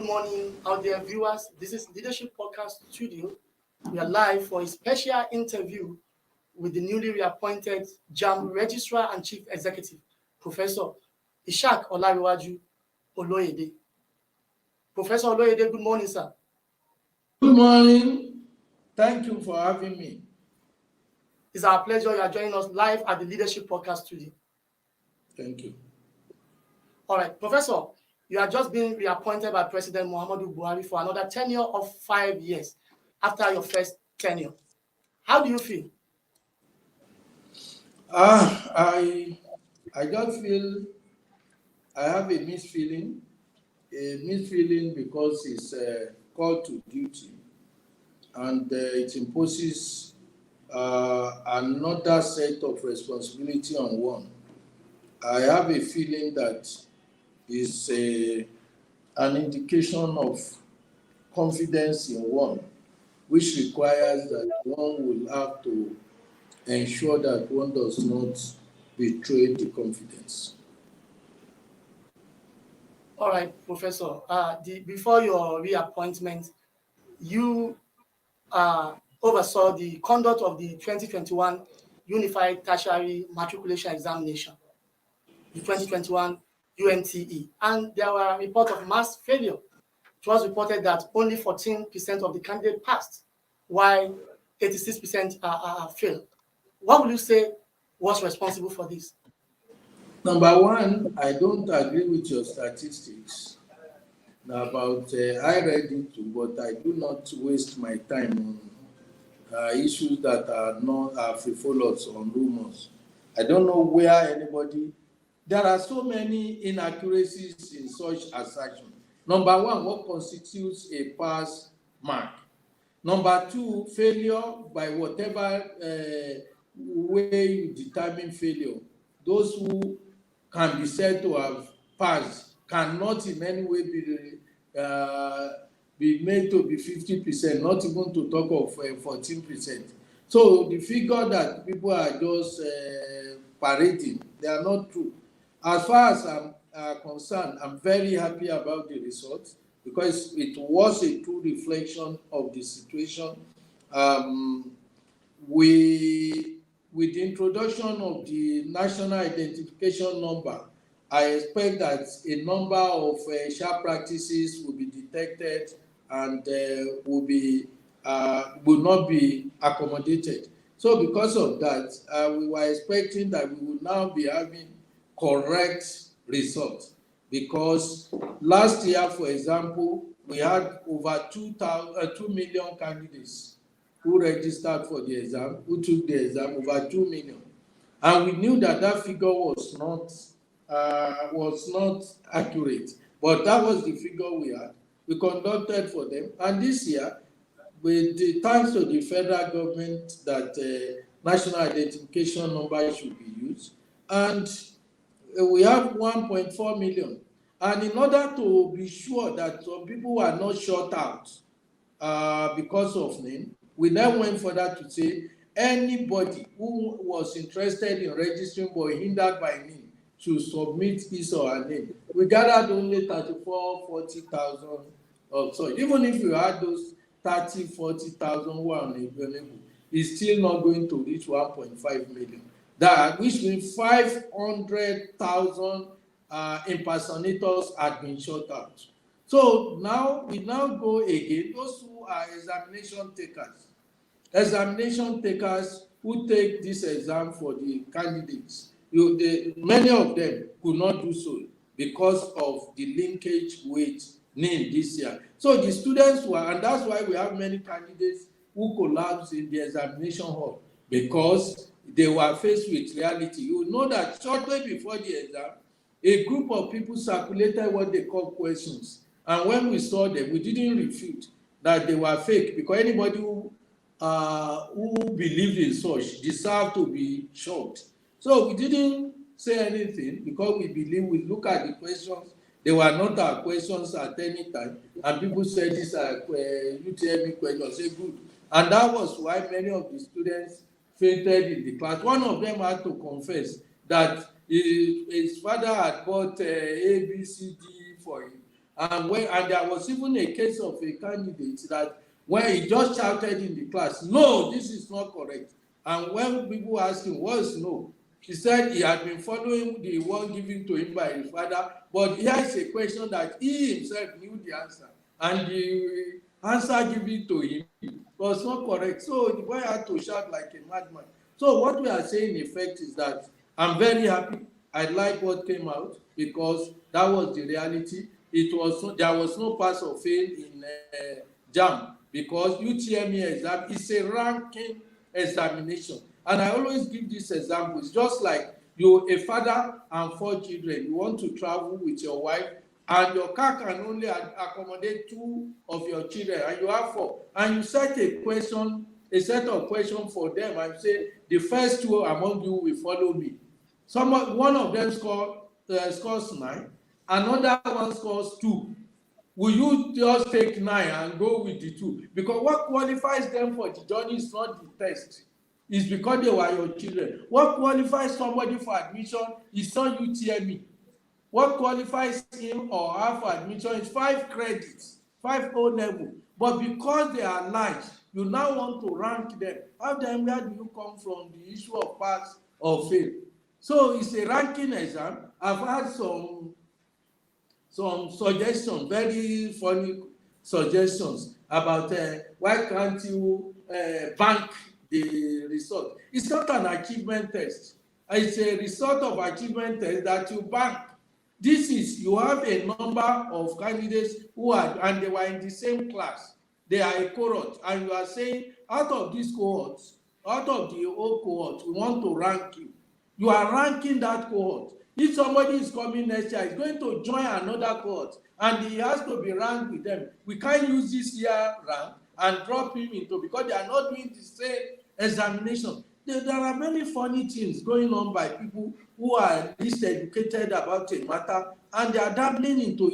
good morning, out there viewers. This is Leadership Podcast Studio. We are live for a special interview with the newly reappointed JAMB Registrar and Chief Executive, Professor Ishaq Oloyede. Professor Oloyede, good morning, sir. Good morning. Thank you for having me. It's our pleasure you are joining us live at the Leadership Podcast Studio. Thank you. All right, Professor, you are just being reappointed by President Muhammadu Buhari for another tenure of 5 years after your first tenure. How do you feel? I just feel I have a mixed feeling because it's a call to duty and it imposes another set of responsibility on one. I have a feeling that is an indication of confidence in one, which requires that one will have to ensure that one does not betray the confidence. All right, Professor. Before your reappointment, you oversaw the conduct of the 2021 Unified Tertiary Matriculation Examination, the 2021 UNTE, and there were reports of mass failure. It was reported that only 14% of the candidates passed, while 86% failed. What will you say was responsible for this? Number one, I don't agree with your statistics about I read it too, but I do not waste my time on issues that are not frivolous or rumors. I don't know where anybody. There are so many inaccuracies in such assertion. Number one, what constitutes a pass mark? Number two, failure by whatever way you determine failure. Those who can be said to have passed cannot in any way be made to be 50%, not even to talk of 14%. So the figure that people are just parading, they are not true. As far as I'm concerned, I'm very happy about the results because it was a true reflection of the situation. With the introduction of the national identification number, I expect that a number of sharp practices will be detected and will not be accommodated. So because of that, we were expecting that we would now be having correct results, because last year, for example, we had over 2 million candidates who registered for the exam, who took the exam, over 2 million. And we knew that that figure was not accurate, but that was the figure we had. We conducted for them. And this year, with the thanks to the federal government that national identification number should be used, and we have 1.4 million. And in order to be sure that some people were not shut out because of name, we then went further to say anybody who was interested in registering but hindered by name should submit his or her name. We gathered only 40,000 or so. Even if you had those 40,000 who are unavailable, it's still not going to reach 1.5 million. That which means 500,000 impersonators had been shut out. So now we go again. Those who are examination takers who take this exam for the candidates, many of them could not do so because of the linkage with name this year. So the students were, and that's why we have many candidates who collapsed in the examination hall, because they were faced with reality. You know that shortly before the exam, a group of people circulated what they call questions. And when we saw them, we didn't refute that they were fake, because anybody who believed in such deserved to be shocked. So we didn't say anything because we believe we look at the questions. They were not our questions at any time. And people said these are UTME questions. Say good. And that was why many of the students fainted in the class. One of them had to confess that his father had bought A, B, C, D for him, And there was even a case of a candidate that when he just shouted in the class, "No, this is not correct." And when people asked him, "What's no?" he said he had been following the one given to him by his father, but here is a question that he himself knew the answer, and the answer given to him was not correct. So the boy had to shout like a madman. So what we are saying in effect is that I'm very happy. I like what came out because that was the reality. There was no pass or fail in JAMB because UTME exam is a ranking examination. And I always give this example. It's just like you're a father and 4 children. You want to travel with your wife, and your car can only accommodate 2 of your children, and you have 4. And you set a set of questions for them, and say the first 2 among you will follow me. One of them scores 9, another one scores 2. Will you just take 9 and go with the 2? Because what qualifies them for the journey is not the test. It's because they were your children. What qualifies somebody for admission is not UTME. What qualifies him or her for admission is 5 credits, 5 O level. But because they are large, you now want to rank them. How then where do you come from the issue of pass or fail? So it's a ranking exam. I've had some suggestions, very funny suggestions about why can't you bank the result. It's not an achievement test. It's a result of achievement test that you bank. This is, you have a number of candidates who are, and they were in the same class. They are a cohort, and you are saying, out of these cohorts, out of the whole cohort, we want to rank you. You are ranking that cohort. If somebody is coming next year, he's going to join another cohort, and he has to be ranked with them. We can't use this year rank and drop him into, because they are not doing the same examination. There are many funny things going on by people who are least educated about a matter, and they are dabbling into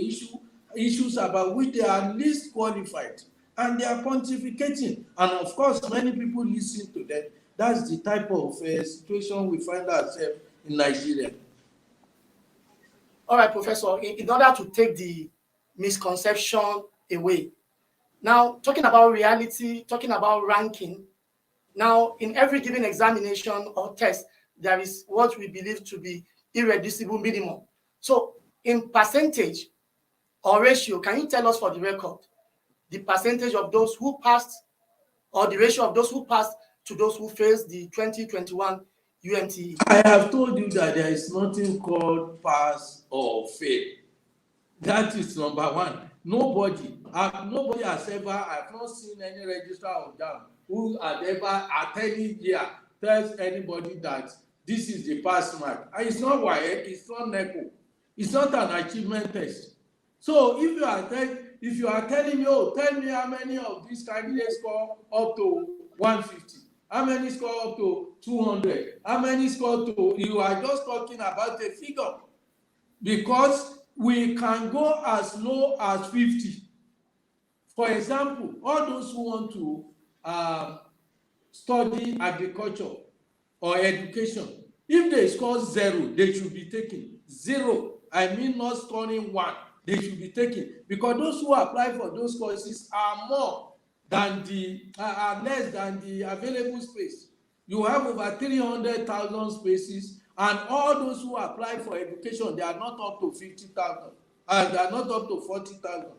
issues about which they are least qualified, and they are pontificating. And of course, many people listen to them. That's the type of situation we find ourselves in Nigeria. All right, Professor, in order to take the misconception away, now talking about reality, talking about ranking, now in every given examination or test, there is what we believe to be irreducible minimum. So in percentage or ratio, can you tell us for the record the percentage of those who passed, or the ratio of those who passed to those who faced the 2021 UMTE? I have told you that there is nothing called pass or fail. That is number one. Nobody has ever, I've not seen any registrar of JAMB who had ever at any year tells anybody that this is the pass mark. And it's not WAEC, it's not NECO. It's not an achievement test. So if you are telling me, oh, tell me how many of these candidates score up to 150, how many score up to 200, how many score to, you are just talking about a figure. Because we can go as low as 50. For example, all those who want to study agriculture or education, if they score 0, they should be taken. 0, I mean not scoring 1, they should be taken. Because those who apply for those courses are less than the available space. You have over 300,000 spaces, and all those who apply for education, they are not up to 50,000, and they are not up to 40,000.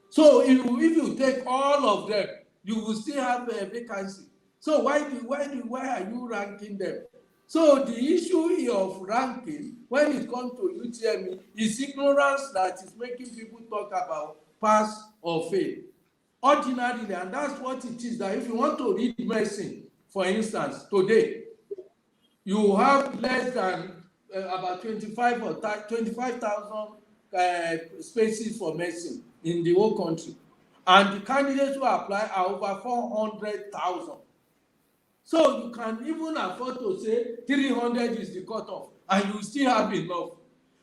So if you take all of them, you will still have a vacancy. So why are you ranking them? So the issue of ranking, when it comes to UTME, is ignorance that is making people talk about pass or fail. Ordinarily, and that's what it is, that if you want to read medicine, for instance, today, you have less than about 25,000 spaces for medicine in the whole country. And the candidates who apply are over 400,000. So you can even afford to say 300 is the cutoff, and you still have enough.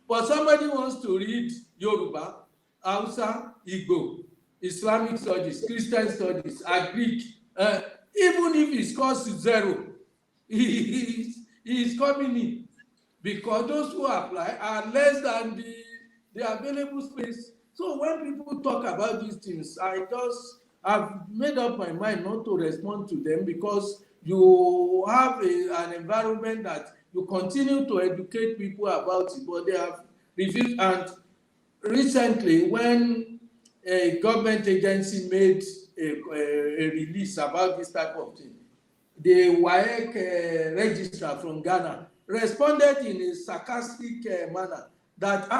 But somebody wants to read Yoruba, Hausa, Igbo, Islamic studies, Christian studies, Greek, even if he scores 0, he is coming in, because those who apply are less than the available space. So when people talk about these things, I've made up my mind not to respond to them, because you have an environment that you continue to educate people about it, but they have refused. And recently, when a government agency made a release about this type of thing, the WAEC registrar from Ghana responded in a sarcastic manner that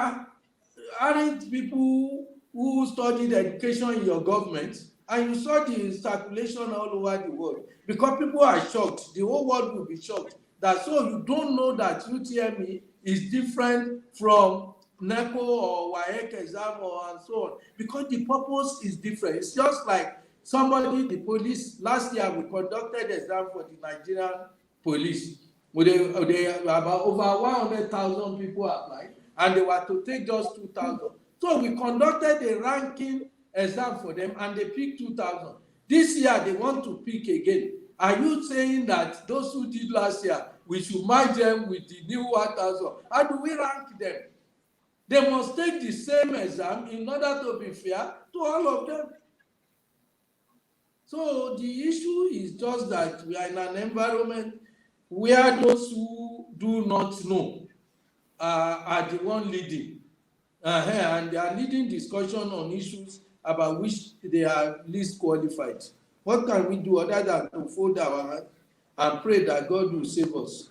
aren't people who studied education in your government, and you saw the circulation all over the world, because people are shocked, the whole world will be shocked, that so you don't know that UTME is different from NECO or WAEC exam or and so on, because the purpose is different. It's just like somebody, the police, last year we conducted exam for the Nigerian police. They about over 100,000 people applied, and they were to take just 2,000. So we conducted a ranking exam for them, and they picked 2,000. This year they want to pick again. Are you saying that those who did last year, we should match them with the new 1,000? How do we rank them? They must take the same exam in order to be fair to all of them. So the issue is just that we are in an environment where those who do not know are the one leading. And they are leading discussion on issues about which they are least qualified. What can we do other than to fold our hands and pray that God will save us?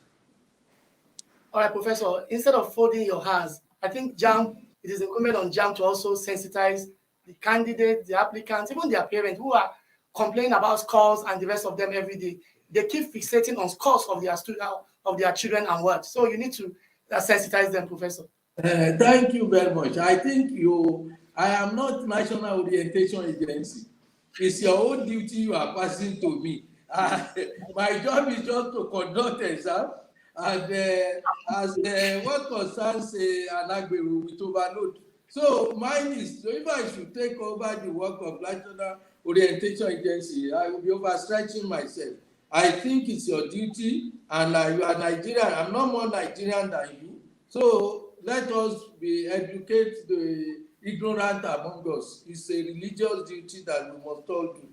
All right, Professor, instead of folding your hands, I think JAMB, it is incumbent on JAMB to also sensitize the candidates, the applicants, even their parents who are complaining about scores and the rest of them every day. They keep fixating on scores of their students, of their children and what. So you need to sensitize them, Professor. Thank you very much. I think I am not National Orientation Agency. It's your own duty you are passing to me. My job is just to conduct exam, and as what concerns Anagberu with overload. So mine is, so if I should take over the work of National Orientation Agency, I will be overstretching myself. I think it's your duty, and you are Nigerian. I'm not more Nigerian than you. So let us educate the ignorant among us. It's a religious duty that we must all do.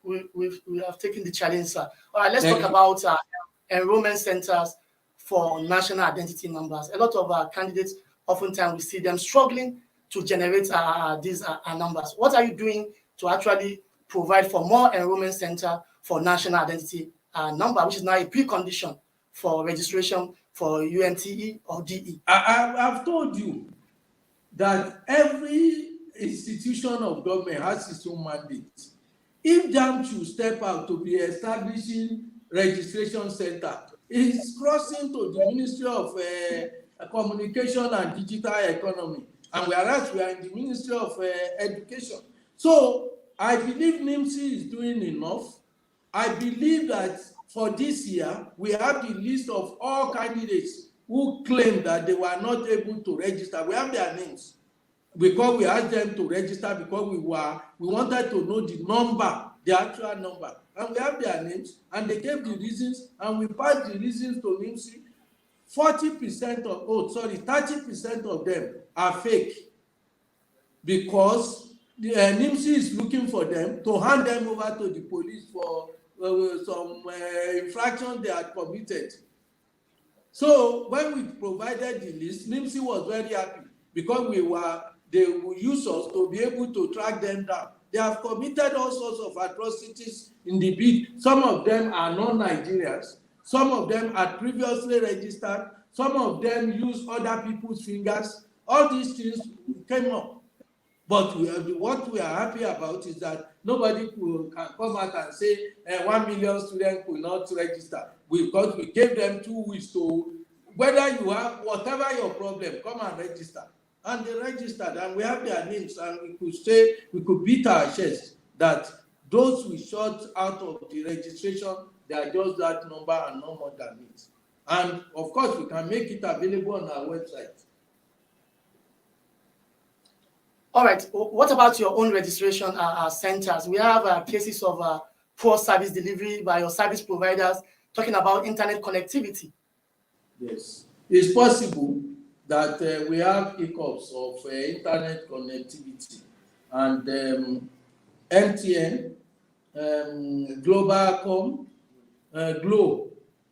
We have taken the challenge, sir. All right, let's talk about enrollment centers for national identity numbers. A lot of candidates, oftentimes we see them struggling to generate these numbers. What are you doing to actually provide for more enrollment center for national identity number, which is now a precondition for registration for UMTE or DE? I've told you that every institution of government has its own mandate. If JAMB should step out to be establishing registration center, it's crossing to the Ministry of Communication and Digital Economy, and whereas we are in the Ministry of Education. So I believe NIMSI is doing enough. I believe that for this year, we have the list of all candidates who claim that they were not able to register. We have their names, because we asked them to register, because we wanted to know the number, the actual number, and we have their names, and they gave the reasons, and we passed the reasons to NIMSI. 30% of them are fake, because the NIMSI is looking for them to hand them over to the police for some infraction they had committed. So when we provided the list, NIMSI was very happy, because they will use us to be able to track them down. They have committed all sorts of atrocities in the bid. Some of them are non-Nigerians. Some of them are previously registered. Some of them use other people's fingers. All these things came up. But what we are happy about is that nobody can come out and say 1 million students will not register, because we gave them 2 weeks to, whether you have whatever your problem, come and register. And they registered, and we have their names, and we could beat our chest that those we shot out of the registration, they are just that number and no more than it. And of course, we can make it available on our website. All right. What about your own registration centers? We have cases of poor service delivery by your service providers, talking about internet connectivity. Yes, it's possible, that we have hiccups of internet connectivity, and MTN, Globalcom, Glo,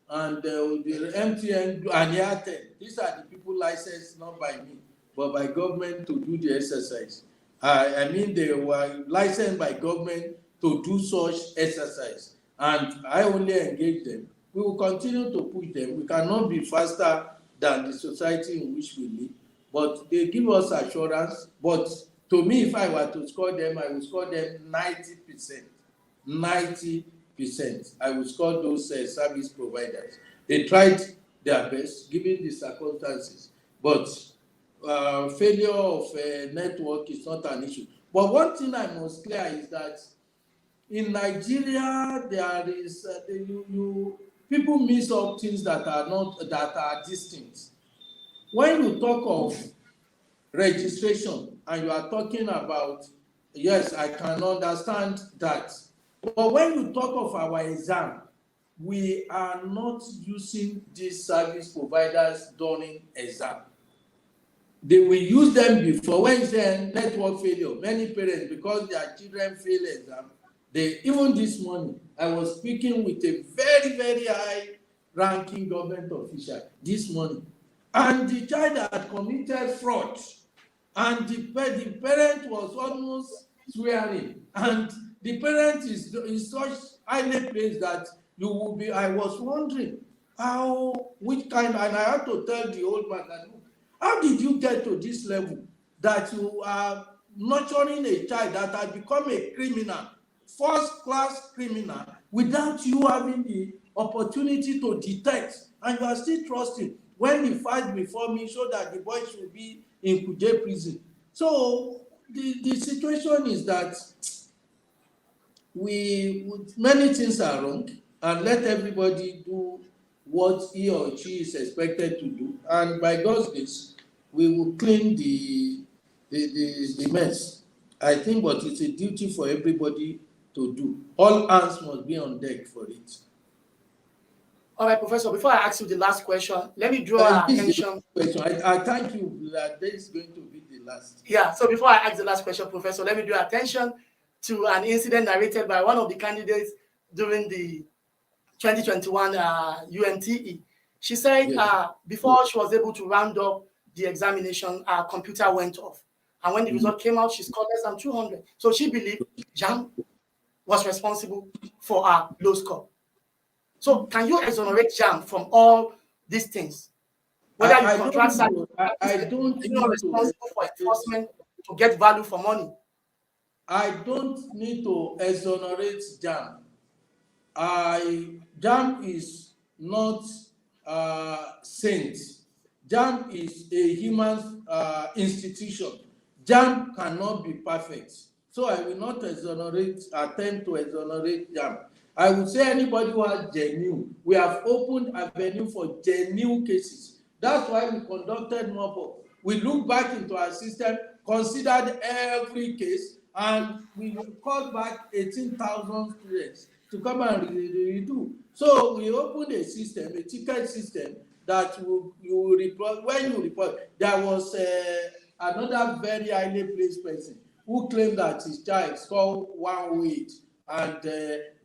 and the MTN and Airtel. These are the people licensed not by me, but by government to do the exercise. I mean, they were licensed by government to do such exercise, and I only engage them. We will continue to push them. We cannot be faster than the society in which we live, but they give us assurance. But to me, if I were to score them, I would score them 90%. 90%. I would score those service providers. They tried their best given the circumstances, but failure of network is not an issue. But one thing I must clear is that in Nigeria, there is people mix up things that are distinct. When you talk of registration and you are talking about, yes, I can understand that. But when you talk of our exam, we are not using these service providers during exam. They will use them before. When you say network failure, many parents, because their children fail exam, even this morning, I was speaking with a very, very high ranking government official this morning, and the child had committed fraud, and the parent was almost swearing, and the parent is such highly placed that you will be. I was wondering which kind, and I had to tell the old man that, how did you get to this level that you are nurturing a child that has become a criminal, first-class criminal, without you having the opportunity to detect, and you are still trusting when the fight before me showed that the boy should be in Kuje prison. So the situation is that many things are wrong, and let everybody do what he or she is expected to do, and by God's grace, we will clean the mess. I think, but it's a duty for everybody to do. All hands must be on deck for it. All right, Professor, before I ask you the last question, let me draw our attention. I thank you that this is going to be the last. Yeah, so before I ask the last question, Professor, let me draw attention to an incident narrated by one of the candidates during the 2021 UNTE. She said before she was able to round up the examination, her computer went off. And when the result came out, she scored less than 200. So she believed JAMB was responsible for her low score. So can you exonerate JAMB from all these things? Whether you contract salary, I don't you're not responsible for enforcement to get value for money. I don't need to exonerate JAMB. JAMB is not saint. JAMB is a human institution. JAMB cannot be perfect. So I will not attempt to exonerate JAMB. I would say anybody who has genuine, we have opened avenue for genuine cases. That's why we conducted mop-up. We looked back into our system, considered every case, and we called back 18,000 students to come and redo. So we opened a system, a ticket system, that you will report. When you report, there was another very highly placed person who claimed that his child scored 108 and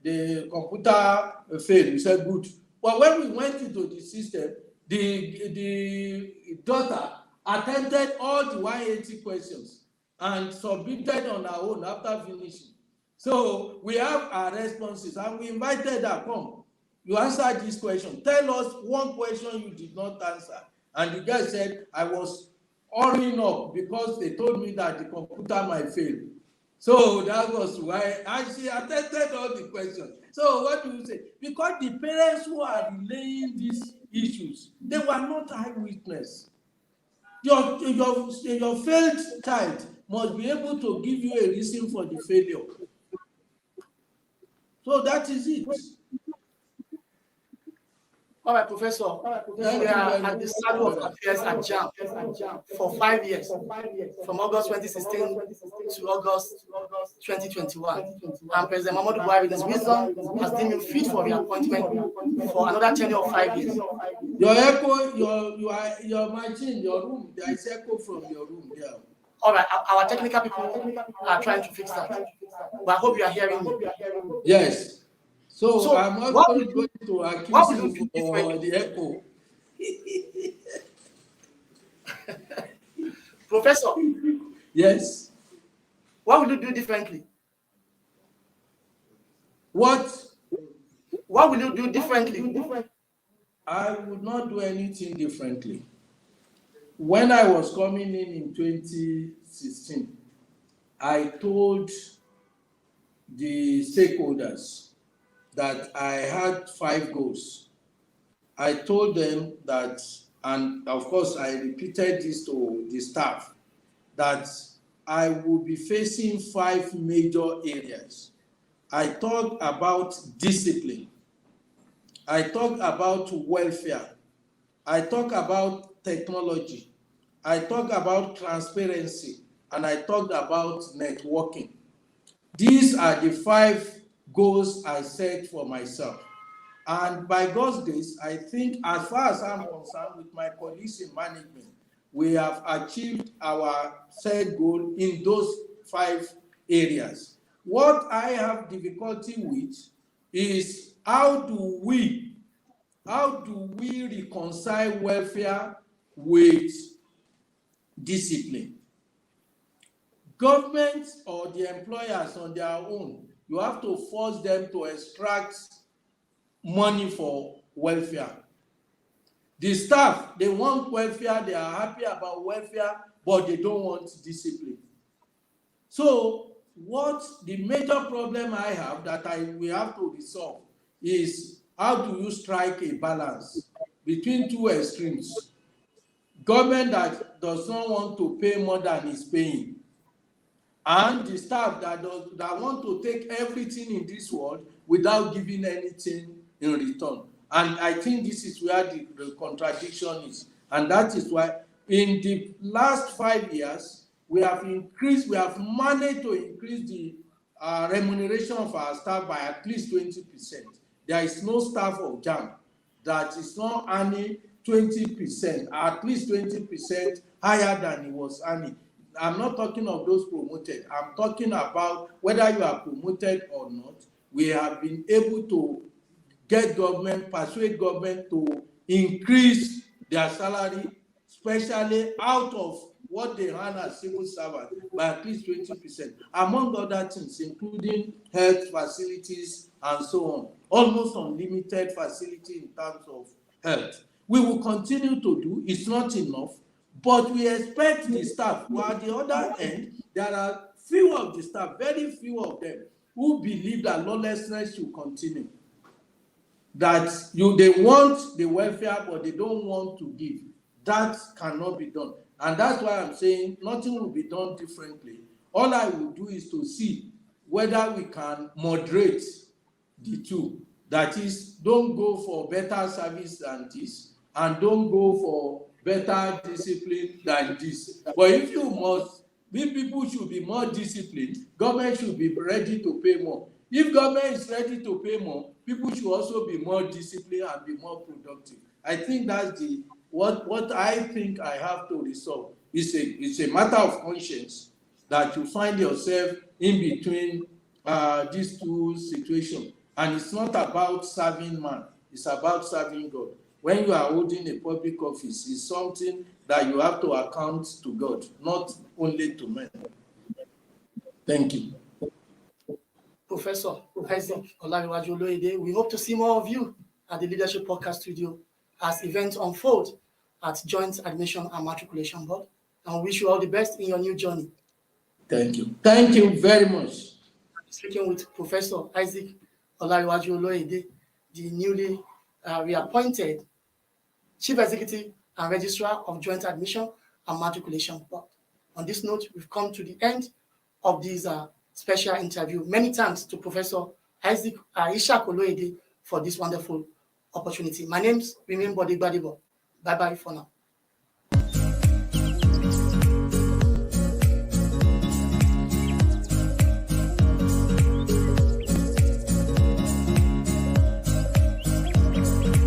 the computer failed. We said good. But when we went into the system, the daughter attempted all the 180 questions and submitted on her own after finishing. So we have our responses, and we invited her, come, you answered this question. Tell us one question you did not answer. And the guy said, I was hurrying up because they told me that the computer might fail. So that was why, and she attended all the questions. So what do you say? Because the parents who are relaying these issues, they were not eyewitness. Your failed child must be able to give you a reason for the failure. So that is it. All right, Professor. We are at the saddle of affairs at JAMB for 5 years, from August 2016 to August 2021. And President Muhammadu Buhari, in his wisdom, has deemed you fit for reappointment for another tenure of 5 years. Your echo, your machine, your room, there is echo from your room there. All right, our technical people are trying to fix that, but I hope you are hearing me. Yes. So I'm not going to accuse you for the echo. Professor. Yes. What will you do differently? What will you do differently? I would not do anything differently. When I was coming in 2016, I told the stakeholders that I had 5 goals. I told them that, and of course I repeated this to the staff, that I will be facing 5 major areas. I talked about discipline. I talked about welfare. I talked about technology. I talked about transparency. And I talked about networking. These are the 5 goals I set for myself. And by God's grace, I think as far as I'm concerned with my colleagues in management, we have achieved our set goal in those 5 areas. What I have difficulty with is how do we reconcile welfare with discipline? Government or the employers on their own, you have to force them to extract money for welfare. The staff, they want welfare, they are happy about welfare, but they don't want discipline. So what the major problem I have that we have to resolve is how do you strike a balance between 2 extremes? Government that does not want to pay more than is paying, and the staff that want to take everything in this world without giving anything in return. And I think this is where the contradiction is. And that is why in the last 5 years, we have managed to increase the remuneration of our staff by at least 20%. There is no staff of JAMB that is not earning 20%, at least 20% higher than he was earning. I'm not talking of those promoted. I'm talking about whether you are promoted or not. We have been able to persuade government to increase their salary, especially out of what they earn as civil servants, by at least 20%, among other things, including health facilities and so on. Almost unlimited facility in terms of health. We will continue to do. It's not enough, but we expect the staff. While at the other end, there are few of the staff, very few of them, who believe that lawlessness should continue. That they want the welfare, but they don't want to give. That cannot be done. And that's why I'm saying nothing will be done differently. All I will do is to see whether we can moderate the two. That is, don't go for better service than this, and don't go for better discipline than this. But if people should be more disciplined, government should be ready to pay more. If government is ready to pay more, people should also be more disciplined and be more productive. I think that's what I think I have to resolve. It's a matter of conscience that you find yourself in between these two situations. And it's not about serving man, it's about serving God. When you are holding a public office, it's something that you have to account to God, not only to men. Thank you. Professor Ishaq Oloyede, we hope to see more of you at the Leadership Podcast Studio as events unfold at Joint Admission and Matriculation Board, and we wish you all the best in your new journey. Thank you. Thank you very much. I'm speaking with Professor Ishaq Oloyede, the newly reappointed Chief Executive and Registrar of Joint Admission and Matriculation Board. On this note, we've come to the end of this special interview. Many thanks to Professor Ishaq Oloyede for this wonderful opportunity. My name's Remain Body Badibo. Bye-bye for now.